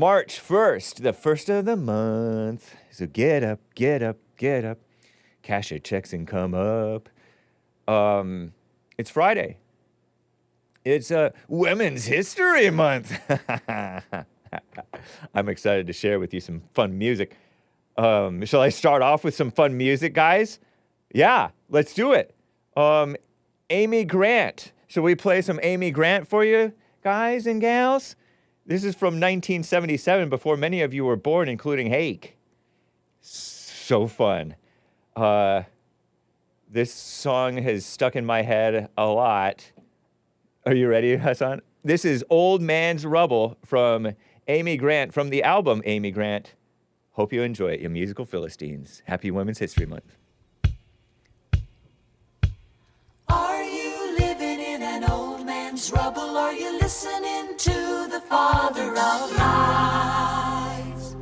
March 1st, the first of the month. So get up, get up, get up. Cash your checks and come up. It's Friday. It's Women's History Month. I'm excited to share with you some fun music. Shall I start off with some fun music, guys? Yeah, let's do it. Amy Grant. Shall we play some Amy Grant for you, guys and gals? This is from 1977, before many of you were born, including Hake. So fun. This song has stuck in my head a lot. Are you ready, Hassan? This is Old Man's Rubble from Amy Grant, from the album Amy Grant. Hope you enjoy it, you musical Philistines. Happy Women's History Month. Are you living in an old man's rubble? Are you listening to the father of lies?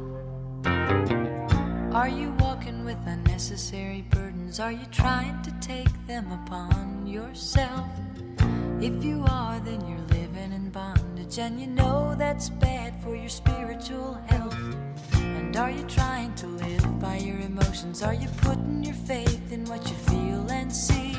Are you walking with unnecessary burdens? Are you trying to take them upon yourself? If you are, then you're living in bondage, and you know that's bad for your spiritual health. And are you trying to live by your emotions? Are you putting your faith in what you feel and see?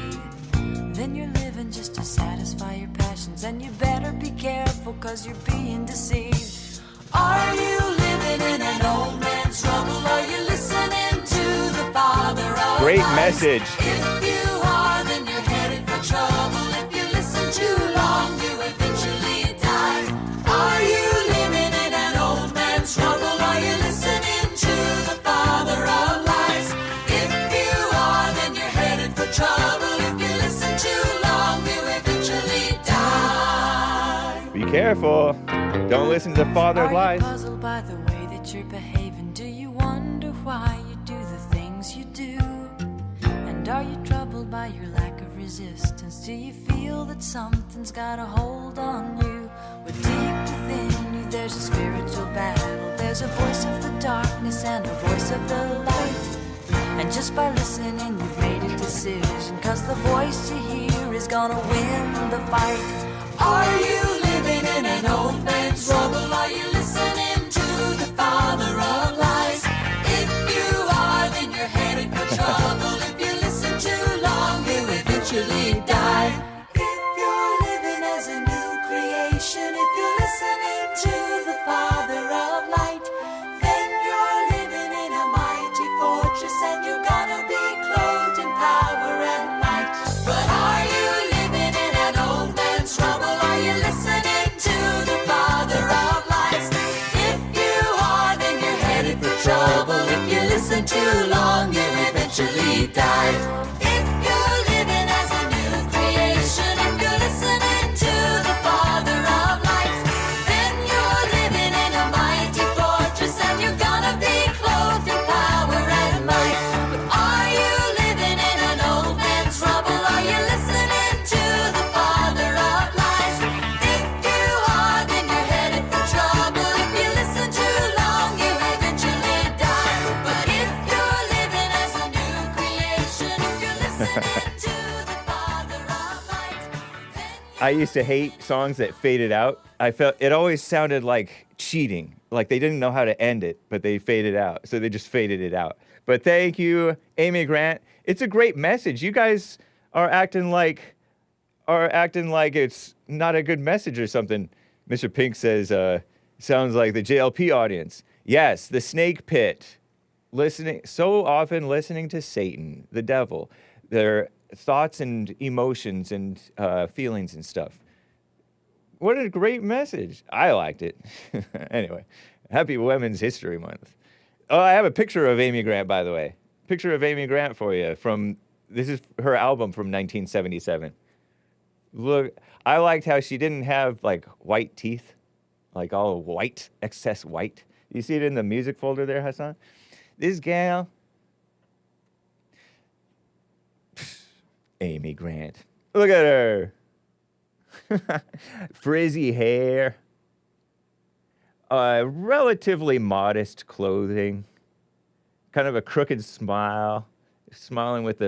Then you're living just to satisfy your passions, and you better be careful, 'cause you're being deceived. Are you living in an old man's rubble? Are you listening to the father of Great lies? message. If you are, then you're headed for trouble. If you listen too long, you eventually die. Are you living in an old man's rubble? Are you listening to the father of lies? If you are, then you're headed for trouble. If you listen too long, you eventually die. Be careful. Don't listen to the father of Are lies. you puzzled by the way that you're behaving? Do you wonder why you do the things you do? And are you troubled by your lack of resistance? Do you feel that something's got a hold on you? Well, deep within you there's a spiritual battle. There's a voice of the darkness and a voice of the light. And just by listening you've made a decision, 'cause the voice you hear is gonna win the fight. Are you living in an old man's rubble? Are you listening to the father of lies? If you are, then you're headed for trouble. If you listen too long, you eventually die. If you're living as a new creation, if you're listening to the father of light, then you're living in a mighty fortress, and you're gonna be clothed in power and might. But are you living in an old man's rubble? Are you listening to the father of lies? If you are, then you're headed for trouble. If you listen too long, you eventually die. If you're living as a new creation, if you're listening to the father of light, then you're living in a mighty fortress, and you're gonna be clothed in power and might. But are you living in an old man's rubble? Are you listening to the father of lies? If you are, then you're headed for trouble. If you listen too long, you eventually die. But if you're living as a new creation, if you're listening to the father of light, then I used to hate songs that faded out. I felt it always sounded like cheating, like they didn't know how to end it, but they faded out. So they just faded it out. But thank you, Amy Grant. It's a great message. You guys are acting like it's not a good message or something. Mr. Pink says, sounds like the JLP audience. Yes, the snake pit. So often listening to Satan, the devil, their thoughts and emotions and feelings and stuff. What a great message. I liked it. Anyway, happy Women's History Month. Oh, I have a picture of Amy Grant, by the way. Picture of Amy Grant for you. This is her album from 1977. Look, I liked how she didn't have like white teeth, like all white, excess white. You see it in the music folder there, Hassan? This gal, Amy Grant. Look at her. Frizzy hair. Relatively modest clothing. Kind of a crooked smile. Smiling with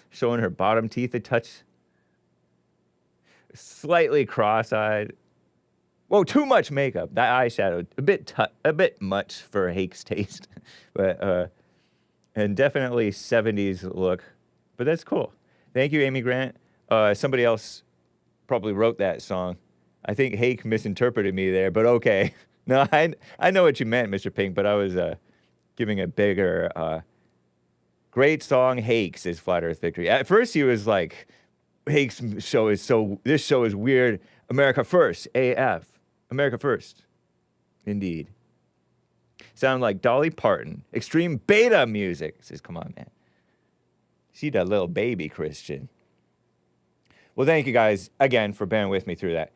showing her bottom teeth a touch. Slightly cross-eyed. Whoa, too much makeup. That eyeshadow, a bit much for Hake's taste. But, and definitely 70s look. But that's cool. Thank you, Amy Grant. Somebody else probably wrote that song. I think Hake misinterpreted me there, but okay. No, I know what you meant, Mr. Pink, but I was giving a bigger... great song, Hakes, is Flat Earth Victory. At first, he was like, Hake's show is this show is weird. America first, AF. America first. Indeed. Sound like Dolly Parton. Extreme beta music. Says, come on, man. See that little baby, Christian. Well, thank you guys again for bearing with me through that.